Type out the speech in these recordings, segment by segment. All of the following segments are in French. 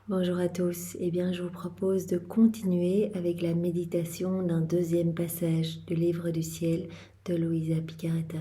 Bonjour à tous, je vous propose de continuer avec la méditation d'un deuxième passage du livre du ciel de Luisa Picaretta.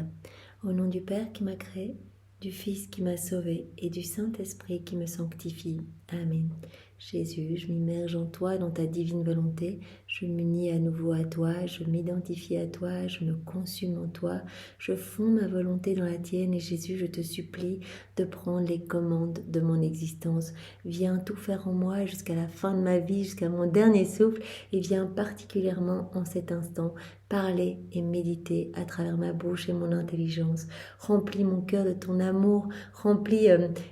Au nom du Père qui m'a créé, du Fils qui m'a sauvé et du Saint-Esprit qui me sanctifie. Amen. Jésus, je m'immerge en toi, dans ta divine volonté, je m'unis à nouveau à toi, je m'identifie à toi, je me consume en toi, je fonds ma volonté dans la tienne et Jésus, je te supplie de prendre les commandes de mon existence. Viens tout faire en moi jusqu'à la fin de ma vie, jusqu'à mon dernier souffle et viens particulièrement en cet instant parler et méditer à travers ma bouche et mon intelligence. Remplis mon cœur de ton amour, remplis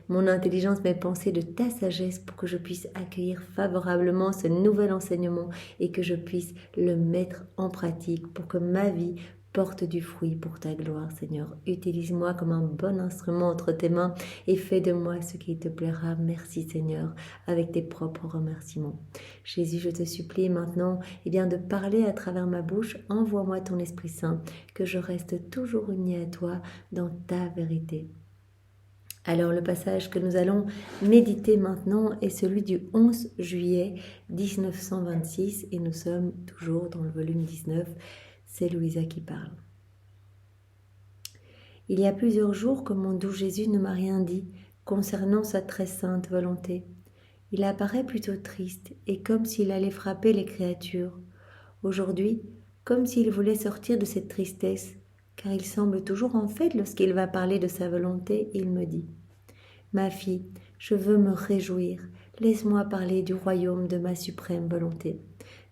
mon intelligence, mes pensées de ta sagesse pour que je puisse accueillir favorablement ce nouvel enseignement et que je puisse le mettre en pratique pour que ma vie porte du fruit pour ta gloire, Seigneur. Utilise-moi comme un bon instrument entre tes mains et fais de moi ce qui te plaira. Merci, Seigneur, avec tes propres remerciements. Jésus, je te supplie maintenant de parler à travers ma bouche. Envoie-moi ton Esprit Saint, que je reste toujours unie à toi dans ta vérité. Alors le passage que nous allons méditer maintenant est celui du 11 juillet 1926 et nous sommes toujours dans le volume 19. C'est Luisa qui parle. Il y a plusieurs jours que mon doux Jésus ne m'a rien dit concernant sa très sainte volonté. Il apparaît plutôt triste et comme s'il allait frapper les créatures. Aujourd'hui, comme s'il voulait sortir de cette tristesse, car il semble toujours en fait lorsqu'il va parler de sa volonté, il me dit « Ma fille, je veux me réjouir, laisse-moi parler du royaume de ma suprême volonté. »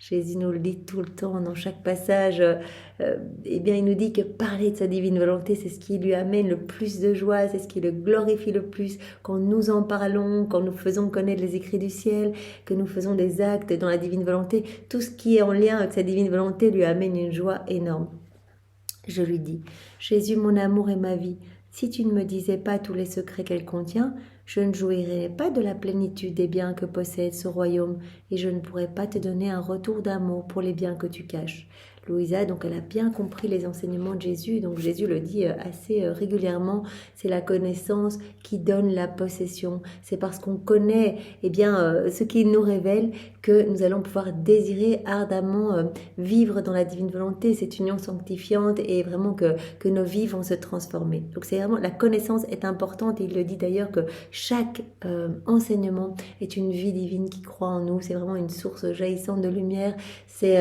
Jésus nous le dit tout le temps dans chaque passage. Il nous dit que parler de sa divine volonté, c'est ce qui lui amène le plus de joie, c'est ce qui le glorifie le plus. Quand nous en parlons, quand nous faisons connaître les écrits du ciel, que nous faisons des actes dans la divine volonté, tout ce qui est en lien avec sa divine volonté lui amène une joie énorme. Je lui dis, Jésus, mon amour et ma vie, si tu ne me disais pas tous les secrets qu'elle contient, je ne jouirais pas de la plénitude des biens que possède ce royaume et je ne pourrais pas te donner un retour d'amour pour les biens que tu caches. Luisa, donc elle a bien compris les enseignements de Jésus, donc Jésus le dit assez régulièrement, c'est la connaissance qui donne la possession. C'est parce qu'on connaît ce qu'il nous révèle que nous allons pouvoir désirer ardemment vivre dans la divine volonté, cette union sanctifiante et vraiment que nos vies vont se transformer. Donc c'est vraiment, la connaissance est importante et il le dit d'ailleurs que chaque enseignement est une vie divine qui croît en nous, c'est vraiment une source jaillissante de lumière, c'est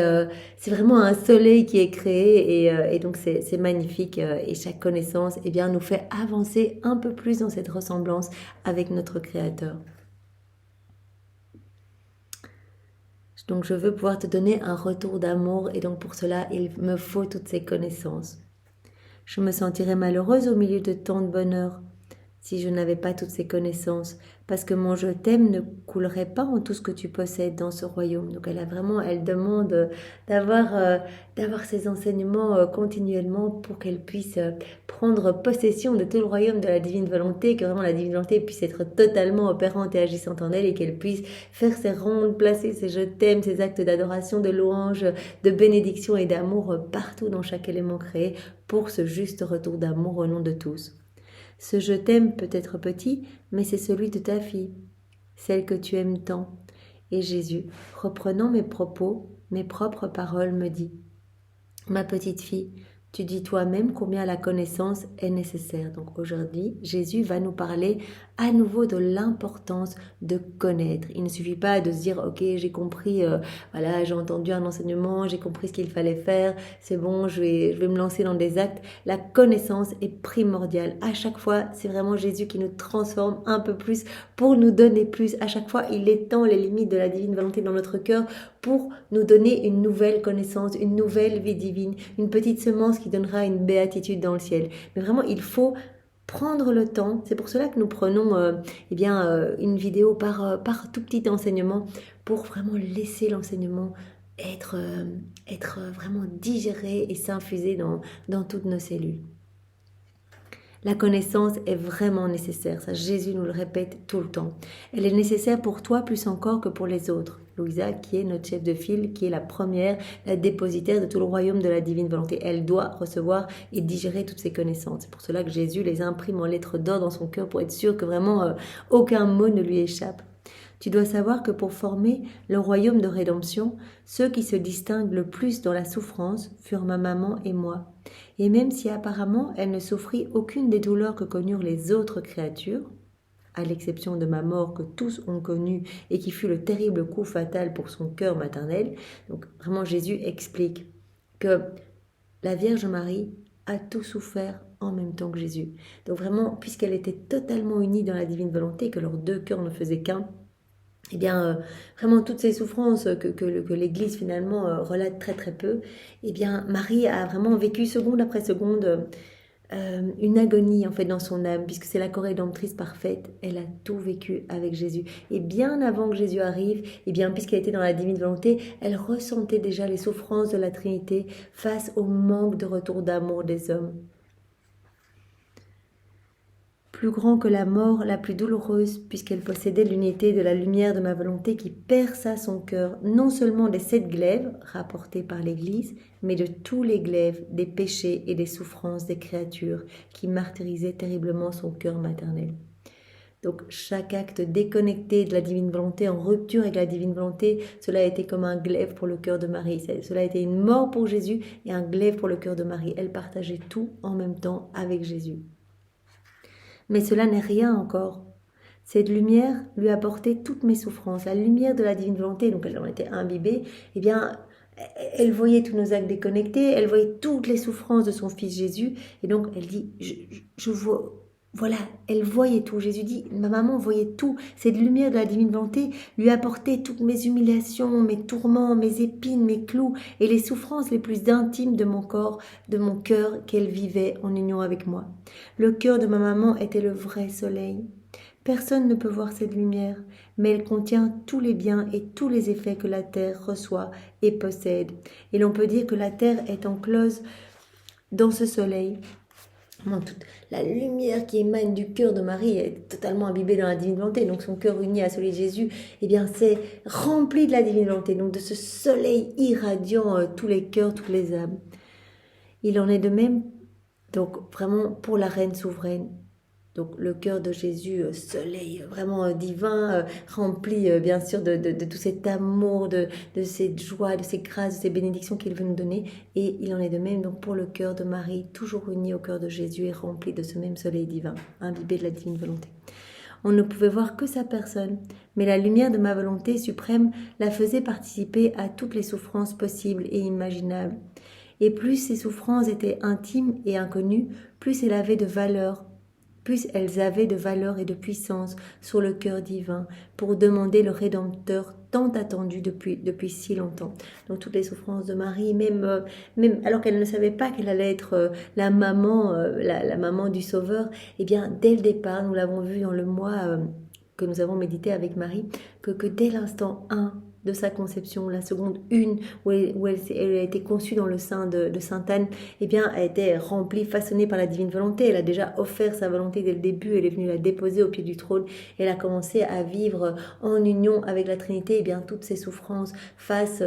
vraiment un soleil qui est créé et donc c'est magnifique et chaque connaissance nous fait avancer un peu plus dans cette ressemblance avec notre Créateur. Donc je veux pouvoir te donner un retour d'amour et donc pour cela il me faut toutes ces connaissances. Je me sentirais malheureuse au milieu de tant de bonheur si je n'avais pas toutes ces connaissances, parce que mon je t'aime ne coulerait pas en tout ce que tu possèdes dans ce royaume. Donc elle demande d'avoir ces enseignements continuellement pour qu'elle puisse prendre possession de tout le royaume de la divine volonté, que vraiment la divine volonté puisse être totalement opérante et agissante en elle et qu'elle puisse faire ses rondes, placer ses je t'aime, ses actes d'adoration, de louange, de bénédiction et d'amour partout dans chaque élément créé pour ce juste retour d'amour au nom de tous. Ce je t'aime peut être petit, mais c'est celui de ta fille, celle que tu aimes tant. Et Jésus, reprenant mes propos, mes propres paroles, me dit « Ma petite fille, tu dis toi-même combien la connaissance est nécessaire. » Donc aujourd'hui, Jésus va nous parler à nouveau de l'importance de connaître. Il ne suffit pas de se dire « Ok, j'ai compris, j'ai entendu un enseignement, j'ai compris ce qu'il fallait faire, c'est bon, je vais me lancer dans des actes. » La connaissance est primordiale. À chaque fois, c'est vraiment Jésus qui nous transforme un peu plus pour nous donner plus. À chaque fois, il étend les limites de la divine volonté dans notre cœur pour nous donner une nouvelle connaissance, une nouvelle vie divine, une petite semence qui donnera une béatitude dans le ciel. Mais vraiment, il faut prendre le temps. C'est pour cela que nous prenons une vidéo par tout petit enseignement pour vraiment laisser l'enseignement être vraiment digéré et s'infuser dans toutes nos cellules. La connaissance est vraiment nécessaire, ça Jésus nous le répète tout le temps. Elle est nécessaire pour toi plus encore que pour les autres. Luisa, qui est notre chef de file, qui est la première, la dépositaire de tout le royaume de la divine volonté, elle doit recevoir et digérer toutes ces connaissances. C'est pour cela que Jésus les imprime en lettres d'or dans son cœur pour être sûr que vraiment aucun mot ne lui échappe. Tu dois savoir que pour former le royaume de rédemption, ceux qui se distinguent le plus dans la souffrance furent ma maman et moi. Et même si apparemment elle ne souffrit aucune des douleurs que connurent les autres créatures, à l'exception de ma mort que tous ont connue et qui fut le terrible coup fatal pour son cœur maternel, donc vraiment Jésus explique que la Vierge Marie a tout souffert en même temps que Jésus. Donc vraiment, puisqu'elle était totalement unie dans la divine volonté, que leurs deux cœurs ne faisaient qu'un, eh bien, vraiment toutes ces souffrances que l'Église finalement relate très très peu, eh bien, Marie a vraiment vécu seconde après seconde une agonie en fait dans son âme, puisque c'est la co-rédemptrice parfaite, elle a tout vécu avec Jésus. Et bien avant que Jésus arrive, et bien puisqu'elle était dans la divine volonté, elle ressentait déjà les souffrances de la Trinité face au manque de retour d'amour des hommes. Plus grand que la mort la plus douloureuse, puisqu'elle possédait l'unité de la lumière de ma volonté qui perça son cœur, non seulement des 7 glaives rapportés par l'Église, mais de tous les glaives des péchés et des souffrances des créatures qui martyrisaient terriblement son cœur maternel. Donc chaque acte déconnecté de la divine volonté, en rupture avec la divine volonté, cela a été comme un glaive pour le cœur de Marie. Cela a été une mort pour Jésus et un glaive pour le cœur de Marie. Elle partageait tout en même temps avec Jésus. Mais cela n'est rien encore. Cette lumière lui apportait toutes mes souffrances. La lumière de la divine volonté, donc elle en était imbibée, eh bien, elle voyait tous nos actes déconnectés, elle voyait toutes les souffrances de son fils Jésus, et donc elle dit, je vois, voilà, elle voyait tout. Jésus dit, ma maman voyait tout. Cette lumière de la divine volonté lui apportait toutes mes humiliations, mes tourments, mes épines, mes clous, et les souffrances les plus intimes de mon corps, de mon cœur qu'elle vivait en union avec moi. Le cœur de ma maman était le vrai soleil. Personne ne peut voir cette lumière, mais elle contient tous les biens et tous les effets que la terre reçoit et possède. Et l'on peut dire que la terre est enclose dans ce soleil. Toute la lumière qui émane du cœur de Marie est totalement imbibée dans la divine volonté. Donc son cœur uni à celui de Jésus, eh bien c'est rempli de la divine volonté. Donc de ce soleil irradiant tous les cœurs, toutes les âmes. Il en est de même, donc vraiment pour la reine souveraine. Donc le cœur de Jésus, soleil vraiment divin, rempli bien sûr de tout cet amour, de cette joie, de ces grâces, de ces bénédictions qu'il veut nous donner. Et il en est de même donc pour le cœur de Marie, toujours uni au cœur de Jésus et rempli de ce même soleil divin, imbibé de la divine volonté. On ne pouvait voir que sa personne, mais la lumière de ma volonté suprême la faisait participer à toutes les souffrances possibles et imaginables. Et plus ces souffrances étaient intimes et inconnues, plus elles avaient de valeur et de puissance sur le cœur divin pour demander le Rédempteur tant attendu depuis si longtemps. Donc toutes les souffrances de Marie, même alors qu'elle ne savait pas qu'elle allait être la maman du Sauveur, eh bien dès le départ, nous l'avons vu dans le mois que nous avons médité avec Marie, que dès l'instant 1 de sa conception, la seconde 1 où elle a été conçue dans le sein de Sainte Anne, eh bien, a été remplie, façonnée par la divine volonté. Elle a déjà offert sa volonté dès le début, elle est venue la déposer au pied du trône, et elle a commencé à vivre en union avec la Trinité, eh bien, toutes ses souffrances face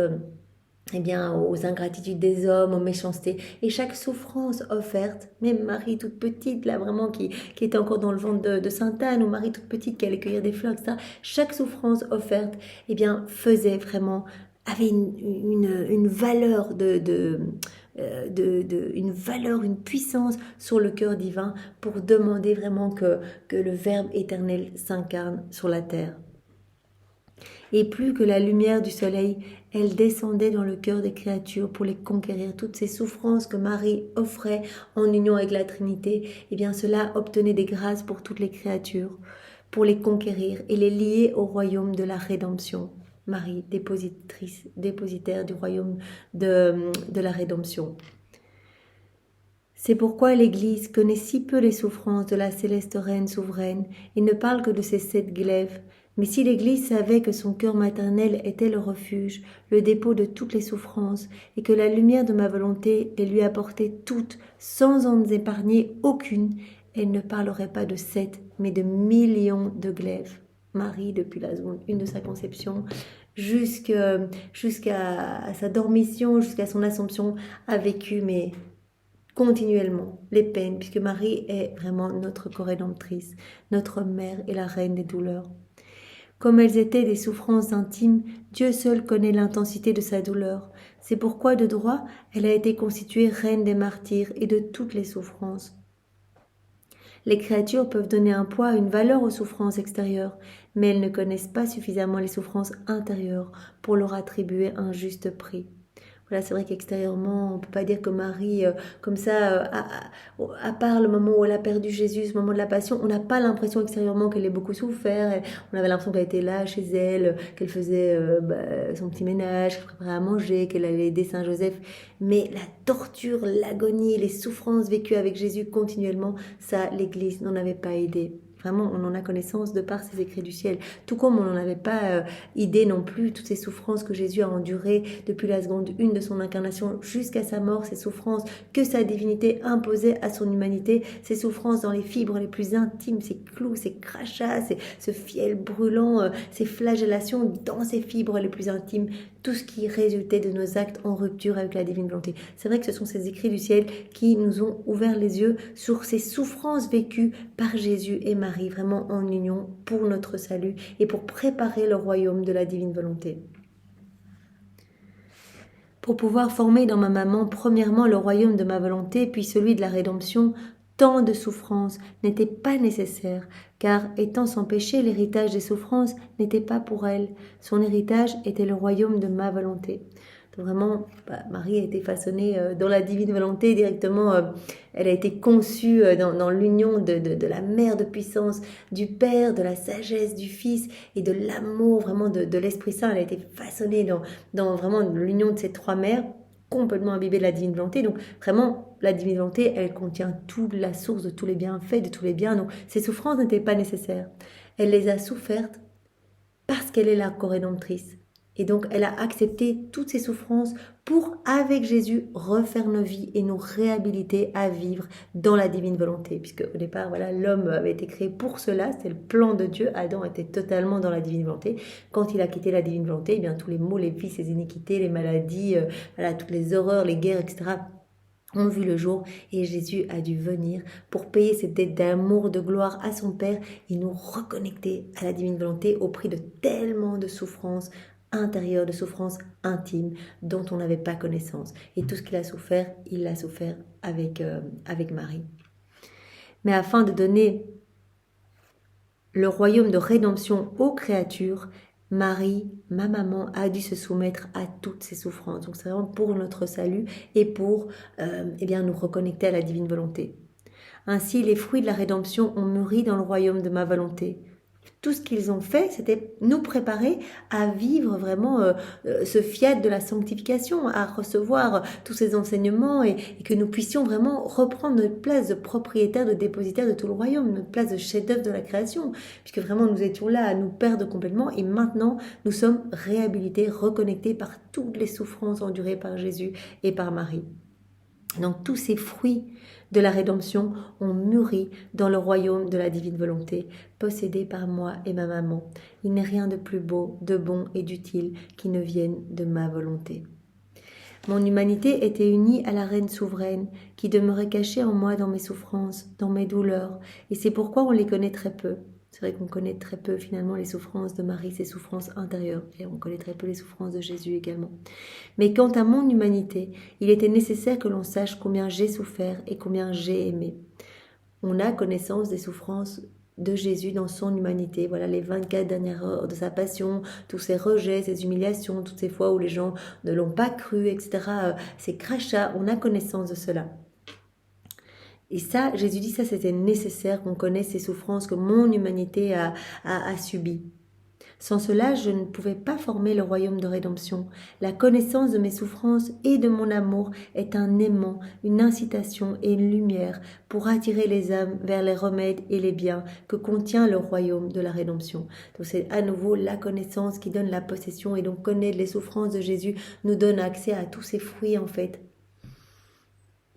eh bien, aux ingratitudes des hommes, aux méchancetés. Et chaque souffrance offerte, même Marie toute petite, là vraiment, qui était encore dans le ventre de Sainte Anne, ou Marie toute petite qui allait cueillir des fleurs, etc., chaque souffrance offerte, eh bien, faisait vraiment, avait une valeur une valeur, une puissance sur le cœur divin pour demander vraiment que le Verbe éternel s'incarne sur la terre. Et plus que la lumière du soleil, elle descendait dans le cœur des créatures pour les conquérir. Toutes ces souffrances que Marie offrait en union avec la Trinité, eh bien cela obtenait des grâces pour toutes les créatures, pour les conquérir et les lier au royaume de la rédemption. Marie, dépositaire du royaume de la rédemption. C'est pourquoi l'Église connaît si peu les souffrances de la céleste reine souveraine et ne parle que de ces 7 glaives. Mais si l'Église savait que son cœur maternel était le refuge, le dépôt de toutes les souffrances, et que la lumière de ma volonté les lui apportait toutes, sans en épargner aucune, elle ne parlerait pas de 7, mais de millions de glaives. Marie, depuis la seconde 1 de sa conception, jusqu'à sa dormition, jusqu'à son Assomption, a vécu, mais continuellement les peines, puisque Marie est vraiment notre co-rédemptrice, notre mère et la reine des douleurs. Comme elles étaient des souffrances intimes, Dieu seul connaît l'intensité de sa douleur. C'est pourquoi, de droit, elle a été constituée reine des martyrs et de toutes les souffrances. Les créatures peuvent donner un poids, une valeur aux souffrances extérieures, mais elles ne connaissent pas suffisamment les souffrances intérieures pour leur attribuer un juste prix. Voilà, c'est vrai qu'extérieurement, on ne peut pas dire que Marie, comme ça, à part le moment où elle a perdu Jésus, ce moment de la passion, on n'a pas l'impression extérieurement qu'elle ait beaucoup souffert. On avait l'impression qu'elle était là chez elle, qu'elle faisait son petit ménage, qu'elle préparait à manger, qu'elle allait aider Saint Joseph. Mais la torture, l'agonie, les souffrances vécues avec Jésus continuellement, ça, l'Église n'en avait pas aidé. Vraiment, on en a connaissance de par ses écrits du ciel. Tout comme on n'en avait pas idée non plus, toutes ces souffrances que Jésus a endurées depuis la seconde 1 de son incarnation jusqu'à sa mort, ces souffrances que sa divinité imposait à son humanité, ces souffrances dans les fibres les plus intimes, ces clous, ces crachats, ce fiel brûlant, ces flagellations dans ces fibres les plus intimes, tout ce qui résultait de nos actes en rupture avec la divine volonté. C'est vrai que ce sont ces écrits du ciel qui nous ont ouvert les yeux sur ces souffrances vécues par Jésus et Marie, vraiment en union pour notre salut et pour préparer le royaume de la divine volonté. Pour pouvoir former dans ma maman premièrement le royaume de ma volonté, puis celui de la rédemption, tant de souffrances n'étaient pas nécessaires, car étant sans péché, l'héritage des souffrances n'était pas pour elle. Son héritage était le royaume de ma volonté. Donc vraiment, Marie a été façonnée dans la divine volonté directement. Elle a été conçue dans l'union de la mère de puissance, du Père, de la sagesse du Fils et de l'amour vraiment de l'Esprit Saint. Elle a été façonnée dans vraiment l'union de ces trois mères, complètement imbibée de la divine volonté. Donc vraiment, la divine volonté, elle contient toute la source de tous les bienfaits, de tous les biens. Donc ces souffrances n'étaient pas nécessaires. Elle les a souffertes parce qu'elle est la co-rédemptrice. Et donc, elle a accepté toutes ces souffrances pour, avec Jésus, refaire nos vies et nous réhabiliter à vivre dans la divine volonté. Puisque au départ, voilà, l'homme avait été créé pour cela, c'est le plan de Dieu. Adam était totalement dans la divine volonté. Quand il a quitté la divine volonté, eh bien, tous les maux, les vices, les iniquités, les maladies, voilà, toutes les horreurs, les guerres, etc., ont vu le jour et Jésus a dû venir pour payer cette dette d'amour, de gloire à son Père et nous reconnecter à la divine volonté au prix de tellement de souffrances intérieures, de souffrances intimes dont on n'avait pas connaissance. Et tout ce qu'il a souffert, il l'a souffert avec Marie. Mais afin de donner le royaume de rédemption aux créatures, Marie, ma maman, a dû se soumettre à toutes ces souffrances. Donc c'est vraiment pour notre salut et pour nous reconnecter à la divine volonté. Ainsi, les fruits de la rédemption ont mûri dans le royaume de ma volonté. Tout ce qu'ils ont fait, c'était nous préparer à vivre vraiment ce fiat de la sanctification, à recevoir tous ces enseignements et que nous puissions vraiment reprendre notre place de propriétaire, de dépositaire de tout le royaume, notre place de chef-d'œuvre de la création, puisque vraiment nous étions là à nous perdre complètement et maintenant nous sommes réhabilités, reconnectés par toutes les souffrances endurées par Jésus et par Marie. Donc tous ces fruits de la rédemption ont mûri dans le royaume de la divine volonté, possédé par moi et ma maman. Il n'est rien de plus beau, de bon et d'utile qui ne vienne de ma volonté. Mon humanité était unie à la reine souveraine, qui demeurait cachée en moi dans mes souffrances, dans mes douleurs, et c'est pourquoi on les connaît très peu. C'est vrai qu'on connaît très peu finalement les souffrances de Marie, ses souffrances intérieures, et on connaît très peu les souffrances de Jésus également. Mais quant à mon humanité, il était nécessaire que l'on sache combien j'ai souffert et combien j'ai aimé. On a connaissance des souffrances de Jésus dans son humanité. Voilà les 24 dernières heures de sa passion, tous ces rejets, ces humiliations, toutes ces fois où les gens ne l'ont pas cru, etc. Ces crachats, on a connaissance de cela. Et ça, Jésus dit, ça c'était nécessaire qu'on connaisse ces souffrances que mon humanité a subies. Sans cela, je ne pouvais pas former le royaume de rédemption. La connaissance de mes souffrances et de mon amour est un aimant, une incitation et une lumière pour attirer les âmes vers les remèdes et les biens que contient le royaume de la rédemption. Donc c'est à nouveau la connaissance qui donne la possession et donc connaître les souffrances de Jésus nous donne accès à tous ces fruits en fait.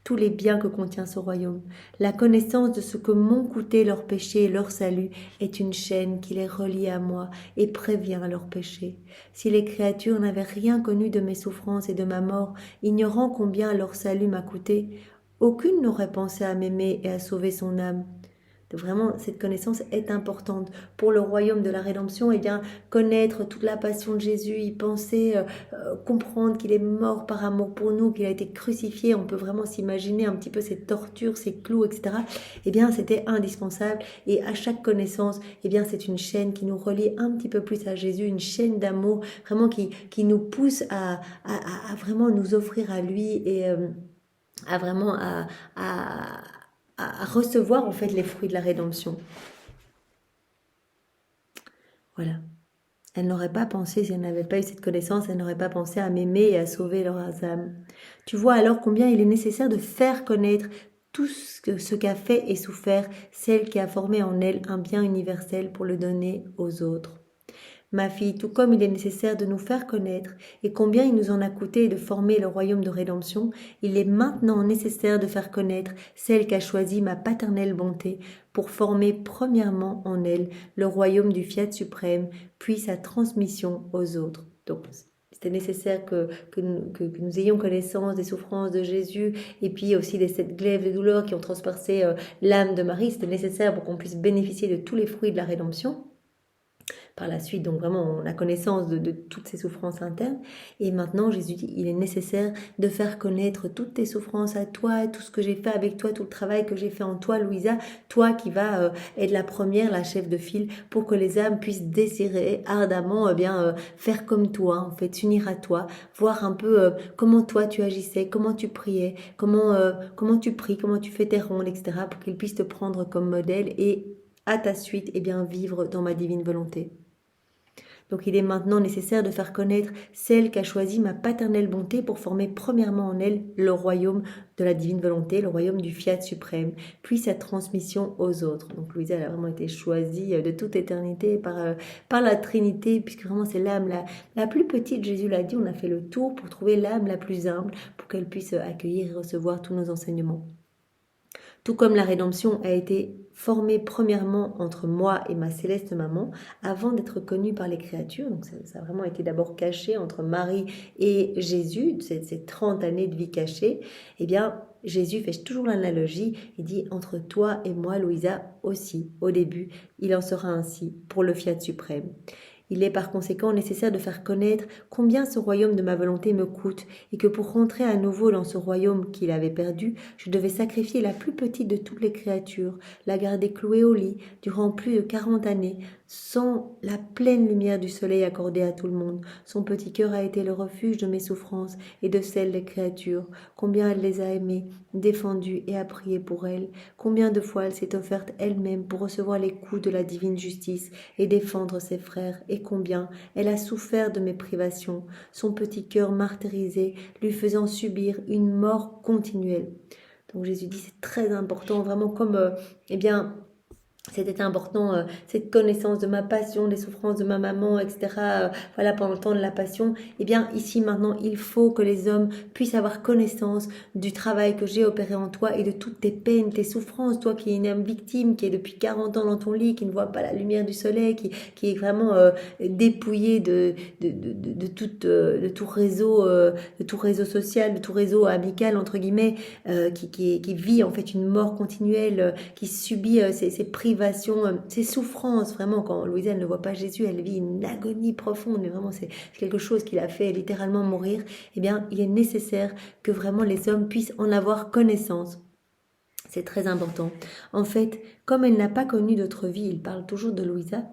Tous les biens que contient ce royaume. La connaissance de ce que m'ont coûté leurs péchés et leur salut est une chaîne qui les relie à moi et prévient leurs péchés. Si les créatures n'avaient rien connu de mes souffrances et de ma mort, ignorant combien leur salut m'a coûté, aucune n'aurait pensé à m'aimer et à sauver son âme. Vraiment, cette connaissance est importante. Pour le royaume de la rédemption, eh bien, connaître toute la passion de Jésus, y penser, comprendre qu'il est mort par amour pour nous, qu'il a été crucifié, on peut vraiment s'imaginer un petit peu ces tortures, ces clous, etc. Eh bien, c'était indispensable. Et à chaque connaissance, eh bien, c'est une chaîne qui nous relie un petit peu plus à Jésus, une chaîne d'amour, vraiment qui nous pousse à vraiment nous offrir à lui et à vraiment à recevoir en fait les fruits de la rédemption. Voilà. Elle n'aurait pas pensé, si elle n'avait pas eu cette connaissance, elle n'aurait pas pensé à m'aimer et à sauver leurs âmes. Tu vois alors combien il est nécessaire de faire connaître tout ce qu'a fait et souffert celle qui a formé en elle un bien universel pour le donner aux autres. Ma fille, tout comme il est nécessaire de nous faire connaître et combien il nous en a coûté de former le royaume de rédemption, il est maintenant nécessaire de faire connaître celle qu'a choisi ma paternelle bonté pour former premièrement en elle le royaume du Fiat suprême, puis sa transmission aux autres. Donc, c'était nécessaire que nous ayons connaissance des souffrances de Jésus et puis aussi des 7 glaives de douleur qui ont transpercé l'âme de Marie. C'était nécessaire pour qu'on puisse bénéficier de tous les fruits de la rédemption par la suite, donc vraiment la connaissance de toutes ces souffrances internes. Et maintenant, Jésus dit, il est nécessaire de faire connaître toutes tes souffrances à toi, tout ce que j'ai fait avec toi, tout le travail que j'ai fait en toi, Louisa, toi qui vas être la première, la chef de file, pour que les âmes puissent désirer ardemment faire comme toi, en fait, s'unir à toi, voir un peu comment toi tu agissais, comment tu priais, comment tu pries, comment tu fais tes rondes, etc., pour qu'ils puissent te prendre comme modèle et à ta suite, vivre dans ma divine volonté. Donc il est maintenant nécessaire de faire connaître celle qu'a choisi ma paternelle bonté pour former premièrement en elle le royaume de la divine volonté, le royaume du Fiat suprême, puis sa transmission aux autres. Donc Louisa, elle a vraiment été choisie de toute éternité par la Trinité, puisque vraiment c'est l'âme la plus petite, Jésus l'a dit, on a fait le tour pour trouver l'âme la plus humble, pour qu'elle puisse accueillir et recevoir tous nos enseignements. Tout comme la rédemption a été formée premièrement entre moi et ma céleste maman, avant d'être connue par les créatures. Donc ça a vraiment été d'abord caché entre Marie et Jésus, ces 30 années de vie cachée. Eh bien, Jésus fait toujours l'analogie, il dit entre toi et moi, Louisa, aussi, au début, il en sera ainsi pour le Fiat suprême. Il est par conséquent nécessaire de faire connaître combien ce royaume de ma volonté me coûte et que pour rentrer à nouveau dans ce royaume qu'il avait perdu, je devais sacrifier la plus petite de toutes les créatures, la garder clouée au lit durant plus de 40 années, sans la pleine lumière du soleil accordée à tout le monde. Son petit cœur a été le refuge de mes souffrances et de celles des créatures. Combien elle les a aimées, défendues et a prié pour elles. Combien de fois elle s'est offerte elle-même pour recevoir les coups de la divine justice et défendre ses frères. Et combien elle a souffert de mes privations, son petit cœur martyrisé, lui faisant subir une mort continuelle. Donc Jésus dit c'est très important, vraiment comme, c'était important, cette connaissance de ma passion, des souffrances de ma maman, etc. Voilà, pendant le temps de la passion. Eh bien, ici, maintenant, il faut que les hommes puissent avoir connaissance du travail que j'ai opéré en toi et de toutes tes peines, tes souffrances. Toi qui es une âme victime, qui est depuis 40 ans dans ton lit, qui ne voit pas la lumière du soleil, qui est vraiment dépouillée de tout réseau social, de tout réseau amical, entre guillemets, qui vit en fait une mort continuelle, qui subit ces privations, ces souffrances, vraiment, quand Louisa ne voit pas Jésus, elle vit une agonie profonde, mais vraiment c'est quelque chose qui l'a fait littéralement mourir. Eh bien, il est nécessaire que vraiment les hommes puissent en avoir connaissance. C'est très important. En fait, comme elle n'a pas connu d'autre vie, il parle toujours de Louisa,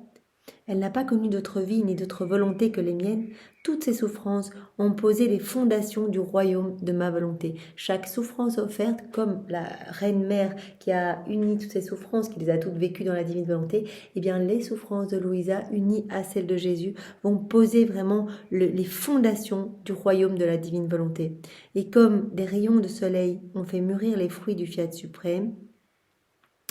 elle n'a pas connu d'autre vie ni d'autre volonté que les miennes. Toutes ces souffrances ont posé les fondations du royaume de ma volonté. Chaque souffrance offerte, comme la reine-mère qui a uni toutes ces souffrances, qui les a toutes vécues dans la divine volonté, eh bien les souffrances de Louisa, unies à celles de Jésus, vont poser vraiment les fondations du royaume de la divine volonté. Et comme des rayons de soleil ont fait mûrir les fruits du Fiat suprême,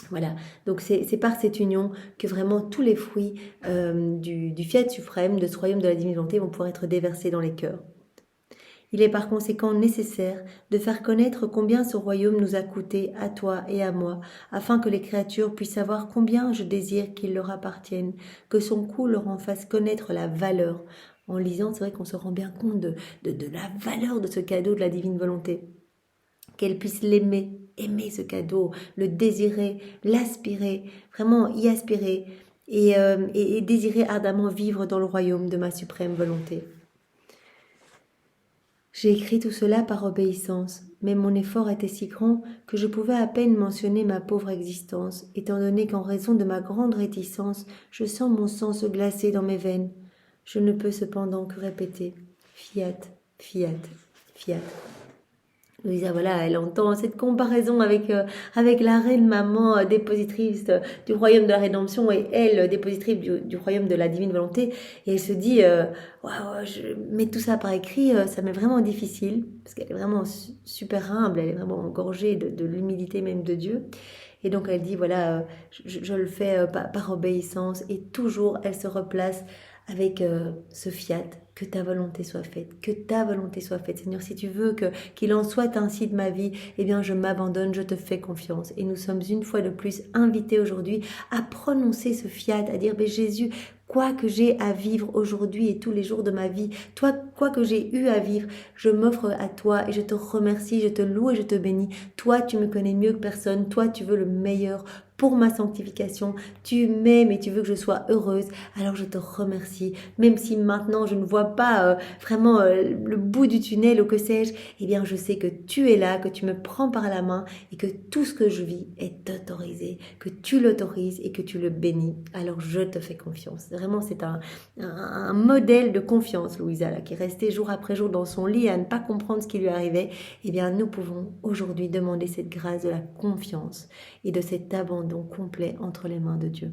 voilà, donc c'est par cette union que vraiment tous les fruits du Fiat suprême, de ce royaume de la divine volonté, vont pouvoir être déversés dans les cœurs. Il est par conséquent nécessaire de faire connaître combien ce royaume nous a coûté à toi et à moi, afin que les créatures puissent savoir combien je désire qu'il leur appartienne, que son coût leur en fasse connaître la valeur. En lisant, c'est vrai qu'on se rend bien compte de la valeur de ce cadeau de la divine volonté. Qu'elles puissent l'aimer aimer ce cadeau, le désirer, l'aspirer, vraiment y aspirer et désirer ardemment vivre dans le royaume de ma suprême volonté. J'ai écrit tout cela par obéissance, mais mon effort était si grand que je pouvais à peine mentionner ma pauvre existence, étant donné qu'en raison de ma grande réticence, je sens mon sang se glacer dans mes veines. Je ne peux cependant que répéter Fiat, Fiat, Fiat. Louisa, voilà, elle entend cette comparaison avec la reine maman dépositrice du royaume de la rédemption et elle dépositrice du royaume de la divine volonté. Et elle se dit, waouh, je mets tout ça par écrit, ça m'est vraiment difficile parce qu'elle est vraiment super humble, elle est vraiment engorgée de l'humilité même de Dieu. Et donc elle dit, voilà, je le fais par obéissance et toujours elle se replace avec ce fiat, que ta volonté soit faite, que ta volonté soit faite. Seigneur, si tu veux qu'il en soit ainsi de ma vie, eh bien je m'abandonne, je te fais confiance. Et nous sommes une fois de plus invités aujourd'hui à prononcer ce fiat, à dire, mais Jésus, quoi que j'ai à vivre aujourd'hui et tous les jours de ma vie, toi, quoi que j'ai eu à vivre, je m'offre à toi et je te remercie, je te loue et je te bénis. Toi, tu me connais mieux que personne, toi, tu veux le meilleur pour ma sanctification, tu m'aimes et tu veux que je sois heureuse, alors je te remercie, même si maintenant je ne vois pas vraiment le bout du tunnel ou que sais-je, eh bien je sais que tu es là, que tu me prends par la main et que tout ce que je vis est autorisé, que tu l'autorises et que tu le bénis, alors je te fais confiance. Vraiment c'est un modèle de confiance, Louisa, là, qui restait jour après jour dans son lit à ne pas comprendre ce qui lui arrivait. Eh bien nous pouvons aujourd'hui demander cette grâce de la confiance et de cet abandon complet entre les mains de Dieu.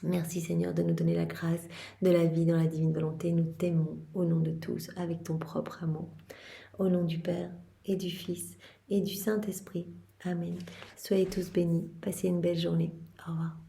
Merci Seigneur de nous donner la grâce de la vie dans la divine volonté. Nous t'aimons au nom de tous avec ton propre amour. Au nom du Père et du Fils et du Saint-Esprit. Amen. Soyez tous bénis. Passez une belle journée. Au revoir.